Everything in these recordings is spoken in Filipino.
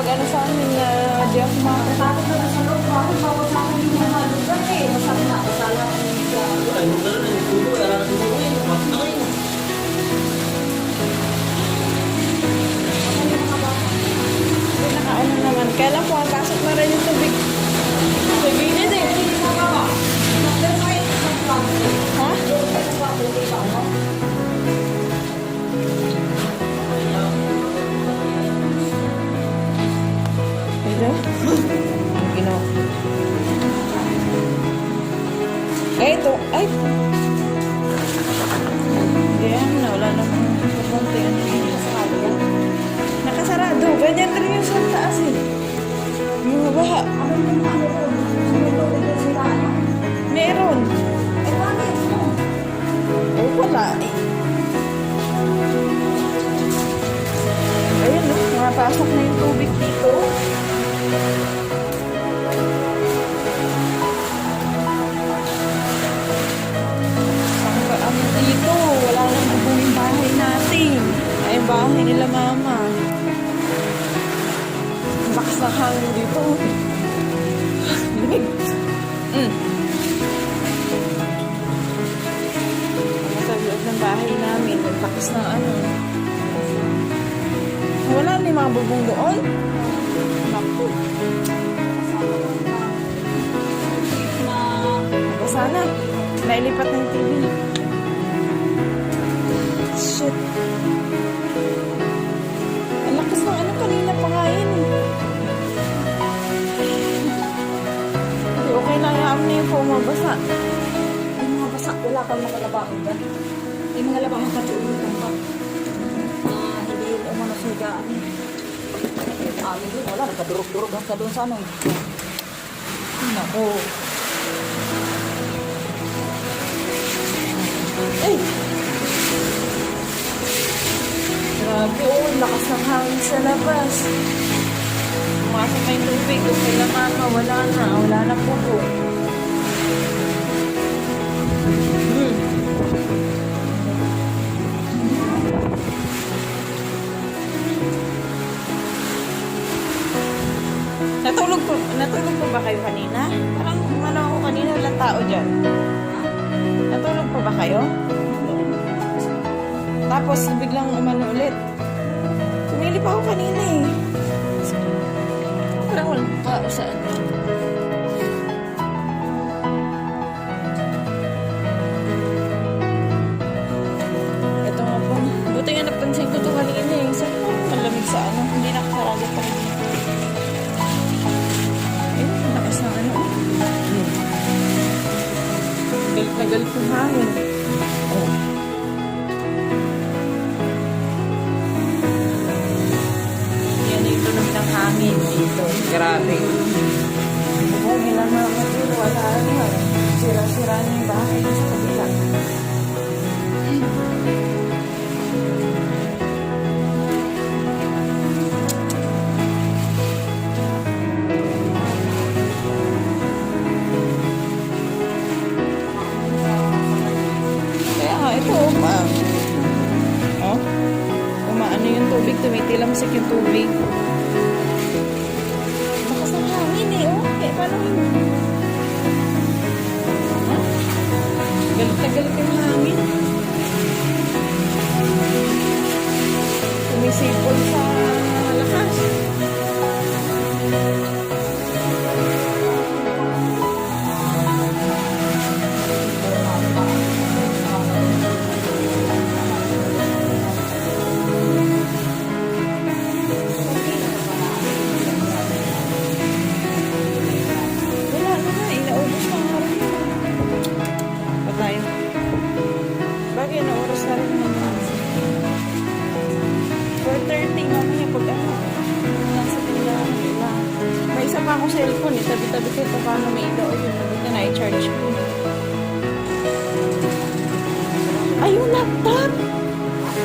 mag-ano sa amin na di ako Takot na lang sa loob. Bakit bawal sa akin yung mga lugar eh. Masama na ako sa lahat ng mga Ay, huwag ka lang nagtubo. Wala na tubo ngayon. Bakit na kayo? Hindi nakaano naman. Kailan po ang pasok na rin yung tubig. Sa gilid eh. Ha? Ito? Ang ginawa. Eh, ito. Ay! Ganyan na. Wala namang pupunti. Nakasarado. Ganyan rin yung sa taas eh. Yung mga baha. Meron. Eh, wala eh. Ayun no, nakapasok na yung tubig dito. Ang dito, wala nang bubong yung bahay natin. Ay, bahay nila mama. Bakas na hangin dito. Lamig. Sa loob ng bahay namin, nagbakas na ano. Wala na yung mga bubong doon. Naku. Basta na. Nailipat na yung TV. Shit. Ang lakas ng ano kanina pa nga yun eh. Hindi, okay na hayaan na yung pumabasa. Yung mga basak, wala kang makalabang dyan. Yung mga labang ang katuloy kang ba? Hindi yung umano sugaan. Amin din, wala. Nakadurog-durog ka doon sa ano. Naku. Ay! Grabe, oh, lakas ng hangin sa labas. Pumasok na yung tubig. Okay na mama, wala na. Wala na pupo. Natulog po ba kayo kanina? Parang ano ako kanina, walang tao dyan. Natulog po ba kayo? Tapos biglang umano ulit. Tumili pa ako kanina eh. Parang walang tao saan. Ito nga po. Buti nga napansin ko ito kanina eh. Saan mo malamig sa ano? Hindi nakasarado pa rin. Ayun, lakas ng ano. Galit na galit yung hangin. Oh. Yan yung tunog ng hangin dito. Grabe. Bubong nila mga kapil. Wala na. Sira-sira na yung bahay sa kabila. Umaano yung tubig, tumitilamsik yung tubig. Bakas ng hangin eh, oh. Eh, paano yun? Ha? Galit na galit yung hangin. Tumisipol sa lakas. Bagay na oras na rin naman. 4:30 mamaya pag ano. Nasa tindahan nila. May isa pa akong cellphone eh. Tabi-tabi ko ito paano may ilaw. Yun, nabita na i-charge ko. Ay, yung laptop!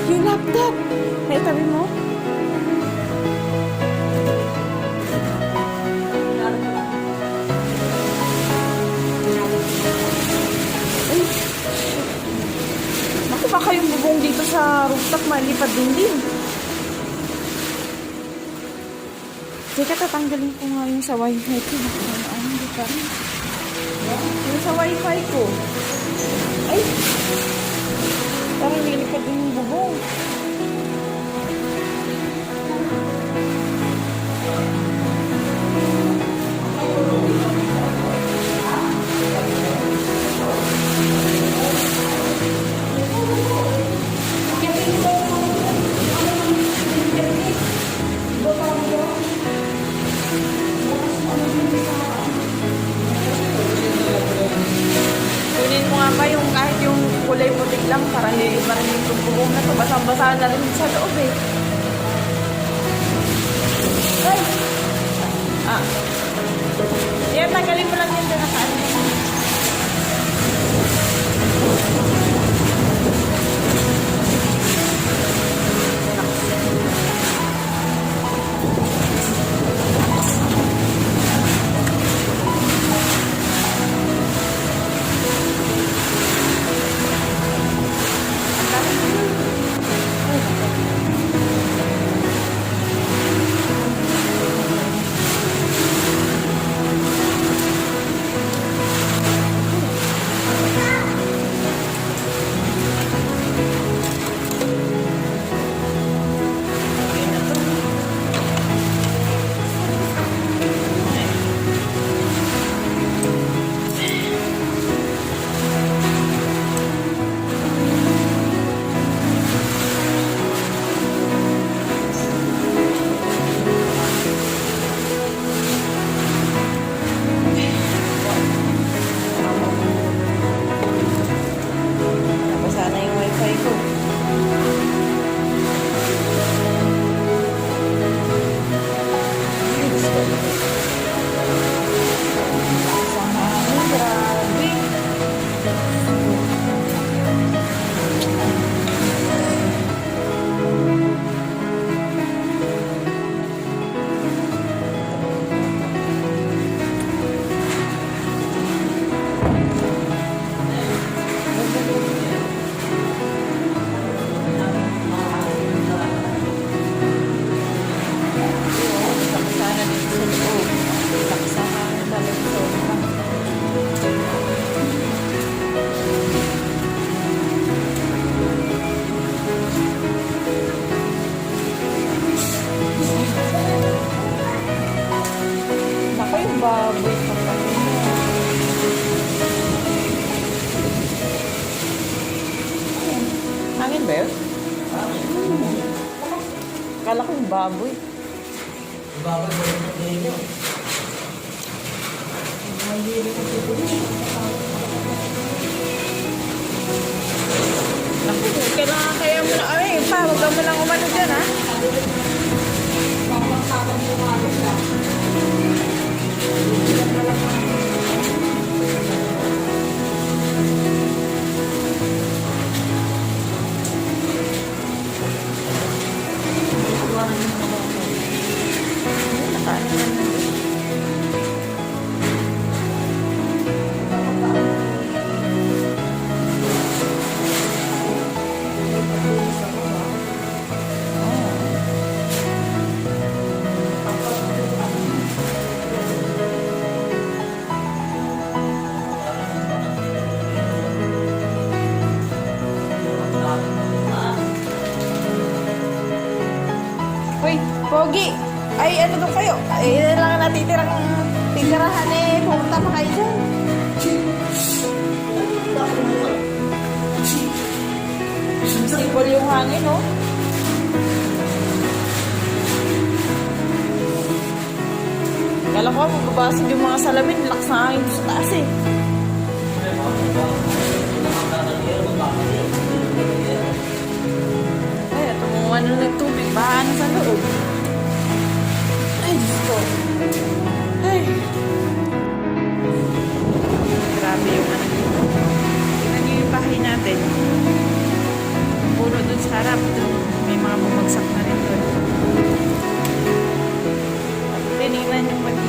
Yung laptop! May tabi mo? Baka yung bubong dito sa rooftop malipad din din. Teka, tatanggalin ko nga yung sa wifi ko. Hindi pa rin. Yung sa wifi ko. Ay! Parang nilipad din yung bubong. Kunin mo nga ba yung kahit yung kulay putik lang para hindi pa rin yung bubong na to. Basang-basa na rin sa loob eh. Ay! Ah. Yan, tanggalin mo lang yung dinakaan. Nabasa na yung wifi ko. Grabe. Sana din sa loob. Saksahan na loob. Naku, yung baboy pa pa. Hangin ba yun? Kala ko yung baboy. Bakit ba yung pagkain nyo? Naku, kailangan kaya mo na. Ay, pa, huwag ka mo lang umano dyan, ha? Nakaano na na. Uy, Pogi! Ay, ano doon kayo? Ay, yun lang natitirang titirahan eh. Pumunta pa kayo dyan. Sipol yung hangin, oh. Kala ko, magbabasag yung mga salamin. Lakas na hangin sa taas eh. Ay, ito mo ano nagtubig. Baha na sa loob. Ay, Diyos ko. Ay. Grabe yung ano dito. Tingnan niyo yung bahay natin. Puno dun sa harap. Dun. May mga bumagsak na rin dun. At tinignan yung pati.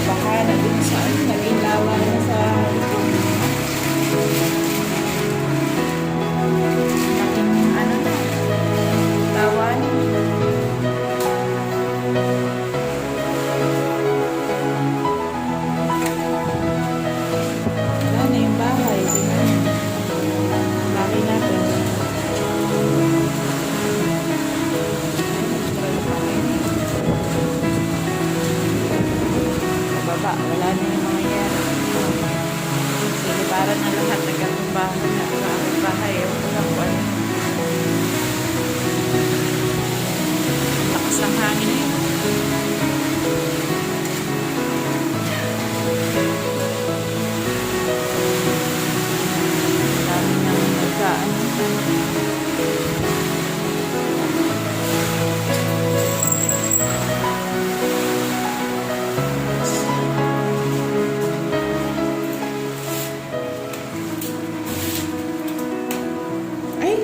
Baka na dun sa naging lawa na sa naging ano na. Tawan. na yung mga yan. Sige, para na lahat nagkatumbahan na bahay. Ewan ko lang kung ano. Lakas ng hangin na yun. Dami nang nagkaan. Ay!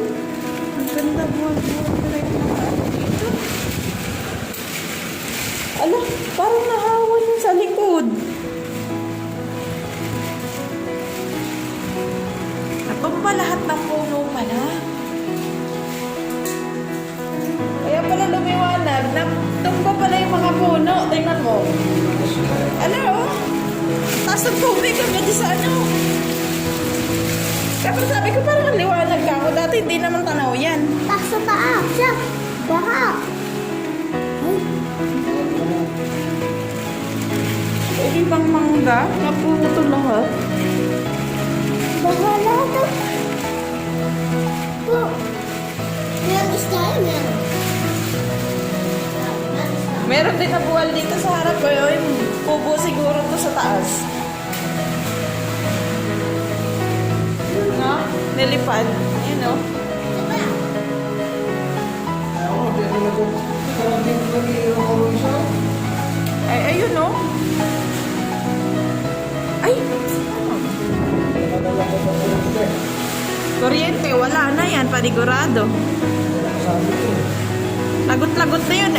Ang ganda buwan-buwan na rin mga ano dito. Ala, parang nahawan yun sa likod. Natumba lahat ng puno pala. Kaya pala lumiwanag. Natumba pala yung mga puno. Tingnan mo. Ano? Taas ng tubig agad sa ano. Kapag sabi ko parang ang liwanag ka ako. Dati hindi naman tanaw yan. Tak sa taas. Siya. Baka. Pwede bang mangga? Naputo lahat. Bahala to. Po. Meron isda yun. Meron. Meron din na buwal dito sa harap ko. Yung pubo siguro to sa taas. No? Nilipad. Yun o. Ako, pero nagkakaroon lagi yung isa. Ay, ayun o. Ay! Nadala ko sa kuryente. Kuryente, wala na yan. Panigurado. Sabi ko. Lagot-lagot na yun.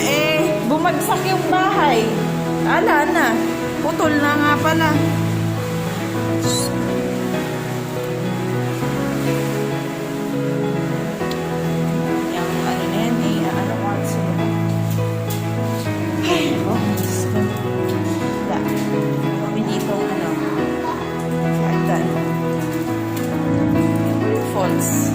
Bumagsak yung bahay. Ala na. Putol na nga pala. Yung ano na yan ano ko sila. Ay, oh, Diyos ko. Wala. Kami dito ano. Hagdan. Falls.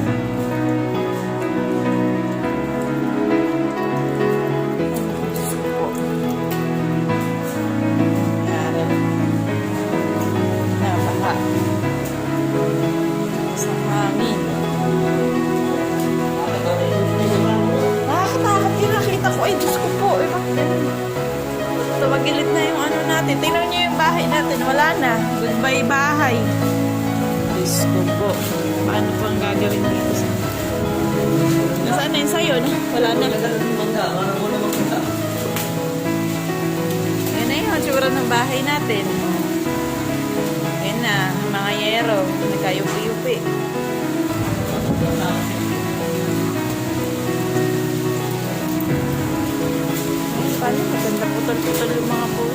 Sa hangin. Nakakatakot yun. Nakita ko. Ay, Diyos ko po. Bakit ganun? Tumagilid na yung ano natin. Tingnan niyo yung bahay natin. Wala na. Goodbye bahay. Diyos ko po. Paano pang gagawin dito sa... Nasaan na yun sa'yo? Wala na. Yan na yung tsura ng bahay natin. Yan na, mga yero, nagkayupi-yupi. Paano maganda putol-putol yung mga puno?